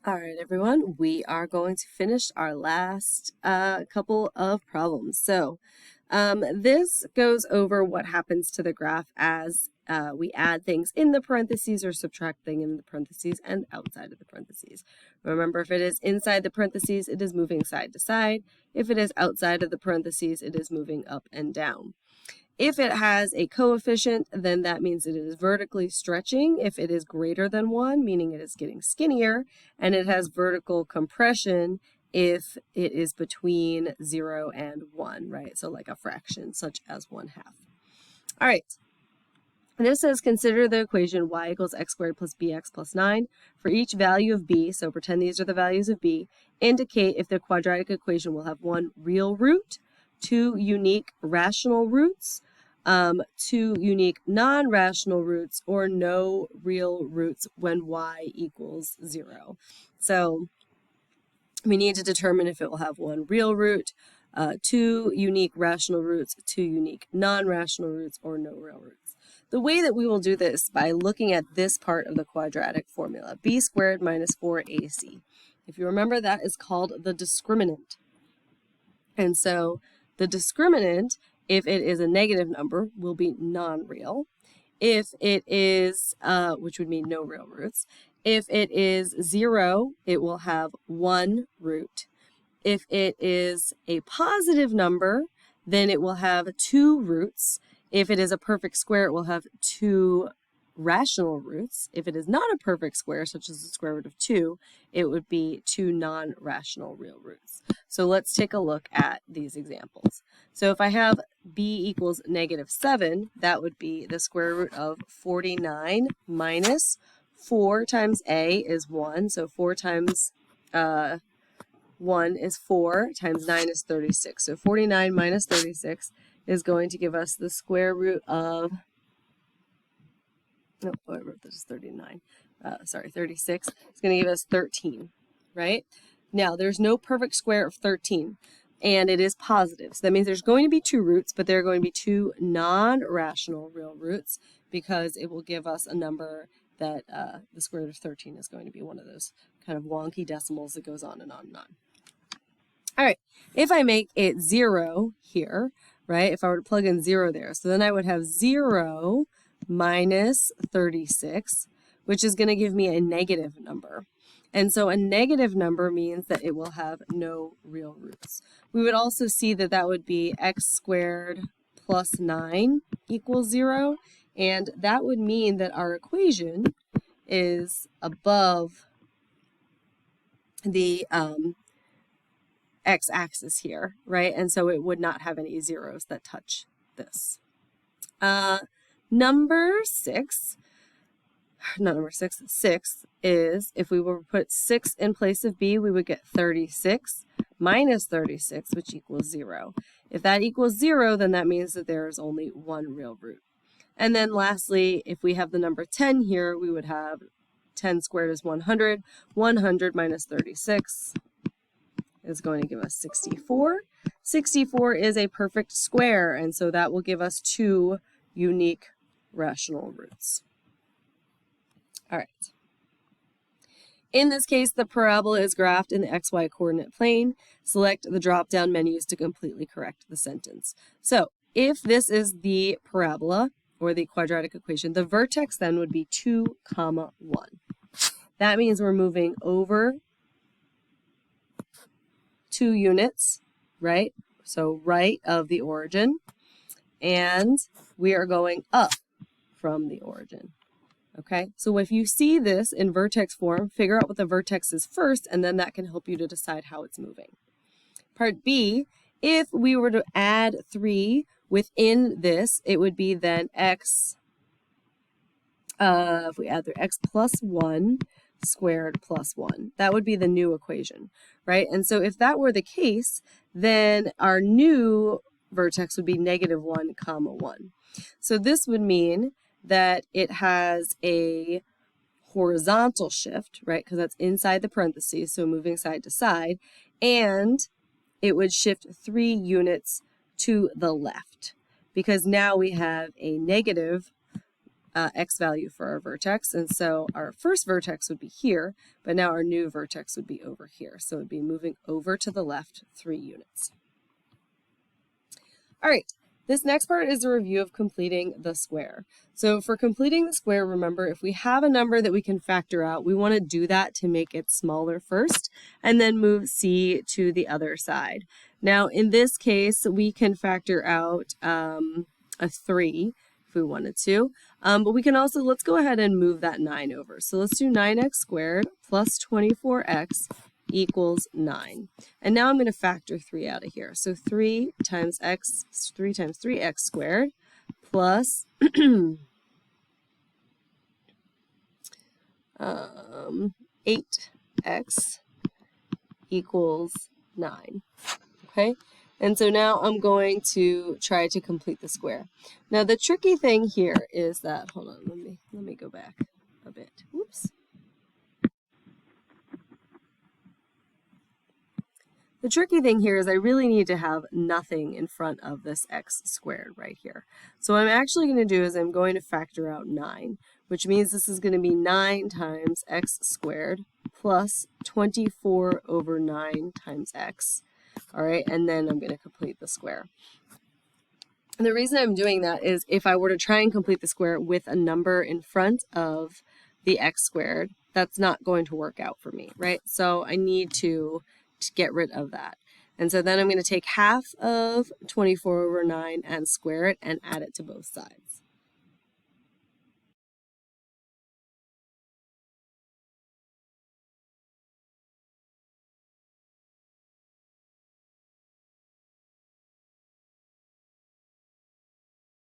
All right, everyone, we are going to finish our last couple of problems. So this goes over what happens to the graph as we add things in the parentheses or subtract things in the parentheses and outside of the parentheses. Remember, if it is inside the parentheses, it is moving side to side. If it is outside of the parentheses, it is moving up and down. If it has a coefficient, then that means it is vertically stretching. If it is greater than 1, meaning it is getting skinnier, and it has vertical compression if it is between 0 and 1, right? So like a fraction, such as 1/2. All right. This says consider the equation y equals x squared plus bx plus 9 for each value of b, so pretend these are the values of b, indicate if the quadratic equation will have one real root, two unique rational roots, two unique non-rational roots, or no real roots when y equals 0. So we need to determine if it will have one real root, two unique rational roots, two unique non-rational roots, or no real roots. The way that we will do this by looking at this part of the quadratic formula, b squared minus 4ac. If you remember, that is called the discriminant. And so the discriminant, if it is a negative number, will be non-real. If it is, which would mean no real roots. If it is 0, it will have one root. If it is a positive number, then it will have two roots. If it is a perfect square, it will have two rational roots. If it is not a perfect square, such as the square root of 2, it would be two non-rational real roots. So let's take a look at these examples. So if I have b equals -7, that would be the square root of 49 minus 4 times a is 1. So 4 times 1 is 4 times 9 is 36. So 49 minus 36 is going to give us the square root of, oh, I wrote this as 39. 36. It's going to give us 13, right? Now, there's no perfect square of 13, and it is positive. So that means there's going to be two roots, but there are going to be two non-rational real roots because it will give us a number that the square root of 13 is going to be one of those kind of wonky decimals that goes on and on and on. All right, if I make it 0 here, right, if I were to plug in 0 there, so then I would have 0 minus 36, which is going to give me a negative number. And so a negative number means that it will have no real roots. We would also see that that would be x squared plus 9 equals 0, and that would mean that our equation is above the x-axis here, right? And so it would not have any zeros that touch this. Number 6, not number 6, 6 is if we were to put 6 in place of b, we would get 36 minus 36, which equals 0. If that equals 0, then that means that there is only one real root. And then lastly, if we have the number 10 here, we would have 10 squared is 100. 100 minus 36 is going to give us 64. 64 is a perfect square, and so that will give us two unique rational roots. All right. In this case, the parabola is graphed in the xy coordinate plane. Select the drop-down menus to completely correct the sentence. So if this is the parabola, or the quadratic equation, the vertex then would be 2, 1. That means we're moving over 2 units, right? So right of the origin, and we are going up from the origin. Okay, so if you see this in vertex form, figure out what the vertex is first, and then that can help you to decide how it's moving. Part B, if we were to add 3 within this, it would be then x, if we add the x plus 1 squared plus 1. That would be the new equation, right? And so if that were the case, then our new vertex would be -1, 1. So this would mean that it has a horizontal shift, right? Because that's inside the parentheses, so moving side to side, and it would shift 3 units to the left because now we have a negative x value for our vertex. And so our first vertex would be here, but now our new vertex would be over here. So it would be moving over to the left 3 units. All right, this next part is a review of completing the square. So for completing the square, remember, if we have a number that we can factor out, we want to do that to make it smaller first, and then move c to the other side. Now, in this case, we can factor out a 3 if we wanted to, but we can also, let's go ahead and move that 9 over. So let's do 9x squared plus 24x equals 9. And now I'm going to factor 3 out of here. So 3 times 3x squared plus 8x equals 9. Okay? And so now I'm going to try to complete the square. Now the tricky thing here is that, hold on, let me go back a bit. Whoops. The tricky thing here is I really need to have nothing in front of this x squared right here. So what I'm actually going to do is I'm going to factor out 9, which means this is going to be 9 times x squared plus 24 over 9 times x. All right, and then I'm going to complete the square. And the reason I'm doing that is if I were to try and complete the square with a number in front of the x squared, that's not going to work out for me, right? So I need to get rid of that. And so then I'm going to take half of 24 over 9 and square it and add it to both sides.